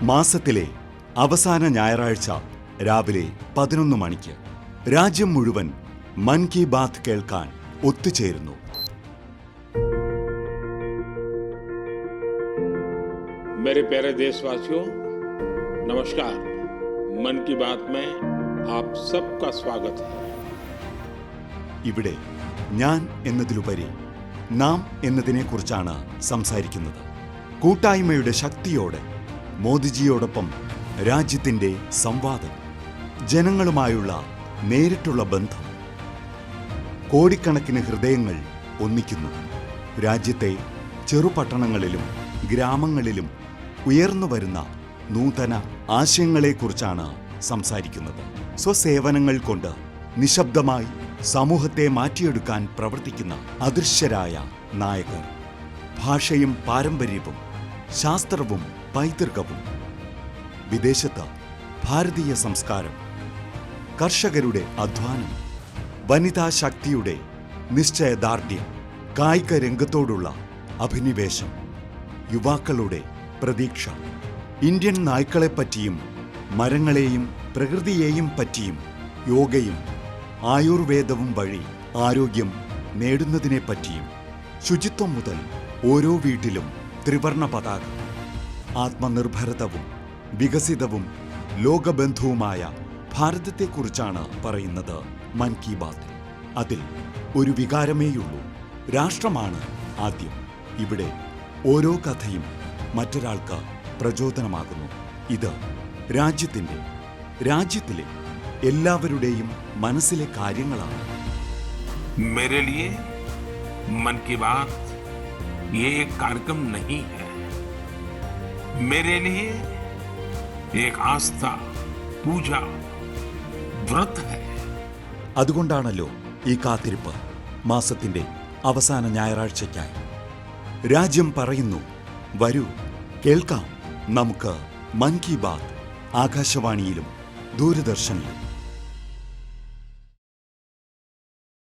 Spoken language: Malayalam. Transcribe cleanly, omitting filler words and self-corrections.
മാസത്തിലെ അവസാന ഞായറാഴ്ച രാവിലെ 11 മണിക്ക് രാജ്യം മുഴുവൻ മൻ കി ബാത്ത് കേൾക്കാൻ ഒത്തുചേരുന്നു. मेरे प्यारे देशवासियों, नमस्कार। मन की बात में आप सबका स्वागत है. ഇവിടെ ഞാൻ എന്നതിലുപരി നാം എന്നതിനെക്കുറിച്ചാണ് സംസാരിക്കുന്നത്. കൂട്ടായ്മയുടെ ശക്തിയോടെ മോദിജിയോടൊപ്പം രാജ്യത്തിൻ്റെ സംവാദം, ജനങ്ങളുമായുള്ള നേരിട്ടുള്ള ബന്ധം. കോടിക്കണക്കിന് ഹൃദയങ്ങൾ ഒന്നിക്കുന്നു. രാജ്യത്തെ ചെറുപട്ടണങ്ങളിലും ഗ്രാമങ്ങളിലും ഉയർന്നു വരുന്ന നൂതന ആശയങ്ങളെക്കുറിച്ചാണ് സംസാരിക്കുന്നത്. സ്വസേവനങ്ങൾ കൊണ്ട് നിശബ്ദമായി സമൂഹത്തെ മാറ്റിയെടുക്കാൻ പ്രവർത്തിക്കുന്ന അദൃശ്യരായ നായകർ. ഭാഷയും പാരമ്പര്യവും ശാസ്ത്രവും പൈതൃകവും. വിദേശത്ത് ഭാരതീയ സംസ്കാരം, കർഷകരുടെ അധ്വാനം, വനിതാ ശക്തിയുടെ നിശ്ചയദാർഢ്യം, കായിക രംഗത്തോടുള്ള അഭിനിവേശം, യുവാക്കളുടെ പ്രതീക്ഷ. ഇന്ത്യൻ നായ്ക്കളെപ്പറ്റിയും മരങ്ങളെയും പ്രകൃതിയെയും പറ്റിയും യോഗയും ആയുർവേദവും വഴി ആരോഗ്യം നേടുന്നതിനെപ്പറ്റിയും. ശുചിത്വം മുതൽ ഓരോ വീട്ടിലും ത്രിവർണ പതാക. ആത്മനിർഭരതവും വികസിതവും ലോകബന്ധവുമായ ഭാരതത്തെക്കുറിച്ചാണ് പറയുന്നത് മൻ കി ബാത്ത്. അതിൽ ഒരു വികാരമേയുള്ളൂ: രാഷ്ട്രമാണ് ആദ്യം. ഇവിടെ ഓരോ കഥയും മറ്റൊരാൾക്ക് പ്രചോദനമാകുന്നു. ഇത് രാജ്യത്തിലെ എല്ലാവരുടെയും മനസ്സിലെ കാര്യങ്ങളാണ്. मेरे लिए मन की बात ये एक कार्यक्रम नहीं है. मेरे लिए एक आस्था, पूजा, व्रत है. അതുകൊണ്ടാണല്ലോ ഈ കാത്തിരിപ്പ് മാസത്തിന്റെ അവസാന ഞായറാഴ്ചയ്ക്കായി. രാജ്യം പറയുന്നു, വരൂ കേൾക്കാം നമുക്ക് മൻ കി ബാത്ത്. ആകാശവാണിയിലും ദൂരദർശനിലും.